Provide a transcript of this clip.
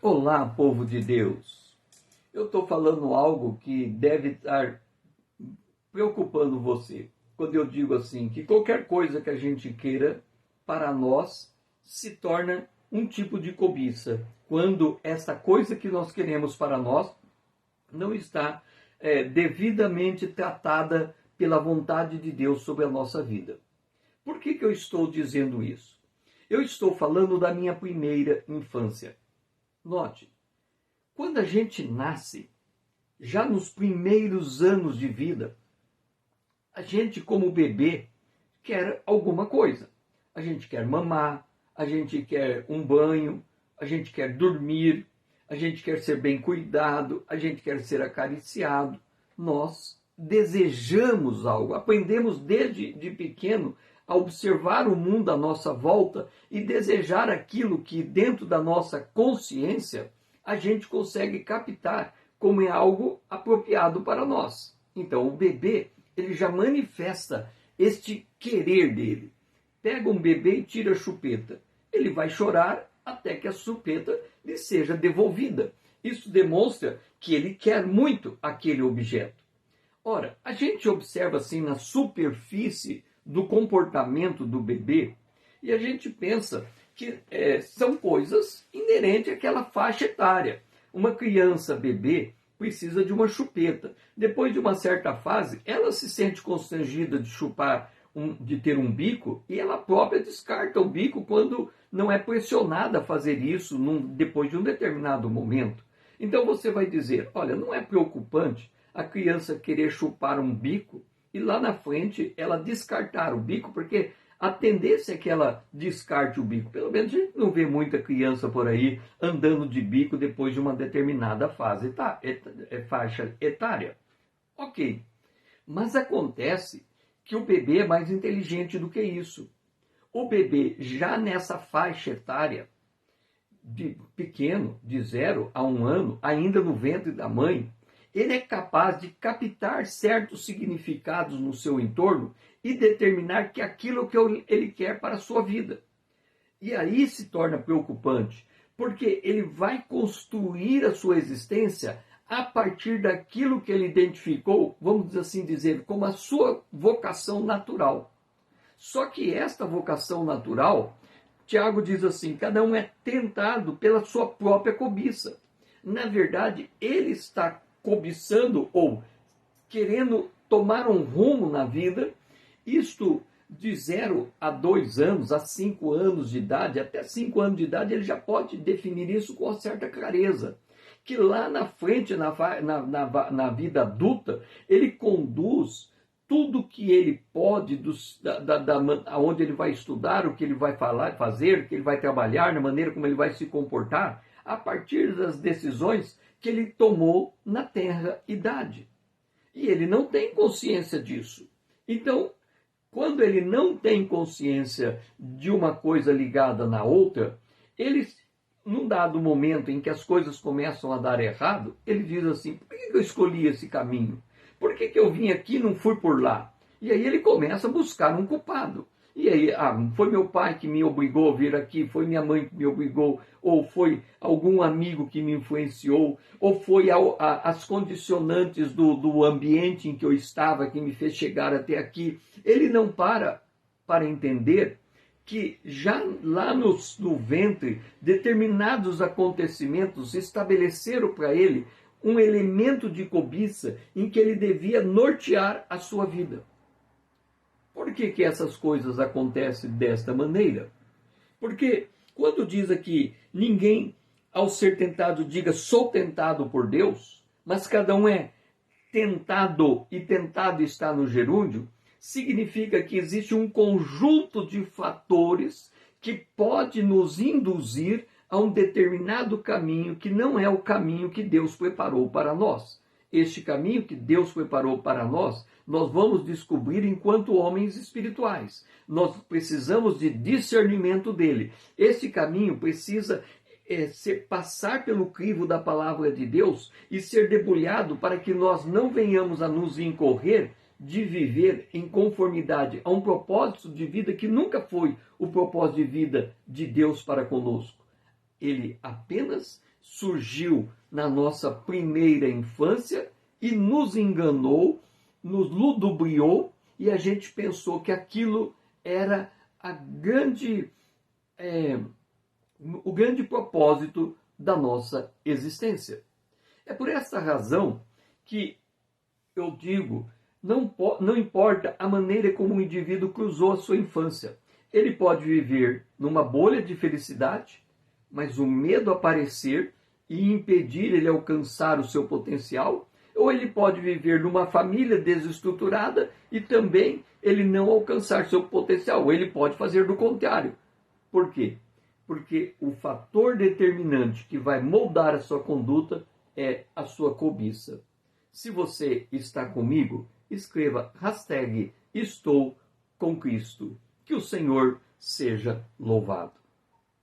Olá, povo de Deus. Eu estou falando algo que deve estar preocupando você. Quando eu digo assim, que qualquer coisa que a gente queira para nós se torna um tipo de cobiça. Quando essa coisa que nós queremos para nós não está devidamente tratada pela vontade de Deus sobre a nossa vida. Por que eu estou dizendo isso? Eu estou falando da minha primeira infância. Note, quando a gente nasce, já nos primeiros anos de vida, a gente, como bebê, quer alguma coisa. A gente quer mamar, a gente quer um banho, a gente quer dormir, a gente quer ser bem cuidado, a gente quer ser acariciado. Nós desejamos algo, aprendemos desde pequeno a observar o mundo à nossa volta e desejar aquilo que dentro da nossa consciência a gente consegue captar como é algo apropriado para nós. Então o bebê, ele já manifesta este querer dele. Pega um bebê e tira a chupeta. Ele vai chorar até que a chupeta lhe seja devolvida. Isso demonstra que ele quer muito aquele objeto. Ora, a gente observa assim na superfície do comportamento do bebê e a gente pensa que são coisas inerentes àquela faixa etária. Uma criança bebê precisa de uma chupeta. Depois de uma certa fase, ela se sente constrangida de chupar, de ter um bico, e ela própria descarta o bico quando não é pressionada a fazer isso depois de um determinado momento. Então você vai dizer, olha, não é preocupante a criança querer chupar um bico e lá na frente ela descartar o bico, porque a tendência é que ela descarte o bico. Pelo menos a gente não vê muita criança por aí andando de bico depois de uma determinada faixa etária. Ok, mas acontece que o bebê é mais inteligente do que isso. O bebê, já nessa faixa etária, de pequeno, de 0 a 1 ano, ainda no ventre da mãe, ele é capaz de captar certos significados no seu entorno e determinar que aquilo que ele quer para a sua vida. E aí se torna preocupante, porque ele vai construir a sua existência a partir daquilo que ele identificou, vamos assim dizer, como a sua vocação natural. Só que esta vocação natural, Tiago diz assim, cada um é tentado pela sua própria cobiça. Na verdade, ele está cobiçando ou querendo tomar um rumo na vida, isto de 0 a 2 anos, a 5 anos de idade, até 5 anos de idade, ele já pode definir isso com uma certa clareza. Que lá na frente, na vida adulta, ele conduz tudo que ele pode, onde ele vai estudar, o que ele vai fazer, o que ele vai trabalhar, na maneira como ele vai se comportar, a partir das decisões que ele tomou na tenra idade. E ele não tem consciência disso. Então, quando ele não tem consciência de uma coisa ligada na outra, ele, num dado momento em que as coisas começam a dar errado, ele diz assim, por que eu escolhi esse caminho? Por que eu vim aqui e não fui por lá? E aí ele começa a buscar um culpado. E aí, foi meu pai que me obrigou a vir aqui, foi minha mãe que me obrigou, ou foi algum amigo que me influenciou, ou foi as condicionantes do ambiente em que eu estava que me fez chegar até aqui. Ele não para entender que já lá no ventre, determinados acontecimentos estabeleceram para ele um elemento de cobiça em que ele devia nortear a sua vida. Por que essas coisas acontecem desta maneira? Porque quando diz aqui, ninguém ao ser tentado diga sou tentado por Deus, mas cada um é tentado e tentado está no gerúndio, significa que existe um conjunto de fatores que pode nos induzir a um determinado caminho que não é o caminho que Deus preparou para nós. Este caminho que Deus preparou para nós, nós vamos descobrir enquanto homens espirituais. Nós precisamos de discernimento dele. Este caminho precisa passar pelo crivo da palavra de Deus e ser debulhado para que nós não venhamos a nos incorrer de viver em conformidade a um propósito de vida que nunca foi o propósito de vida de Deus para conosco. ele apenas surgiu na nossa primeira infância e nos enganou, nos ludibriou, e a gente pensou que aquilo era o grande propósito da nossa existência. É por essa razão que eu digo, não importa a maneira como o indivíduo cruzou a sua infância. Ele pode viver numa bolha de felicidade, mas o medo aparecer e impedir ele alcançar o seu potencial, ou ele pode viver numa família desestruturada e também ele não alcançar seu potencial. Ou ele pode fazer do contrário. Por quê? Porque o fator determinante que vai moldar a sua conduta é a sua cobiça. Se você está comigo, escreva #estou com Cristo. Que o Senhor seja louvado.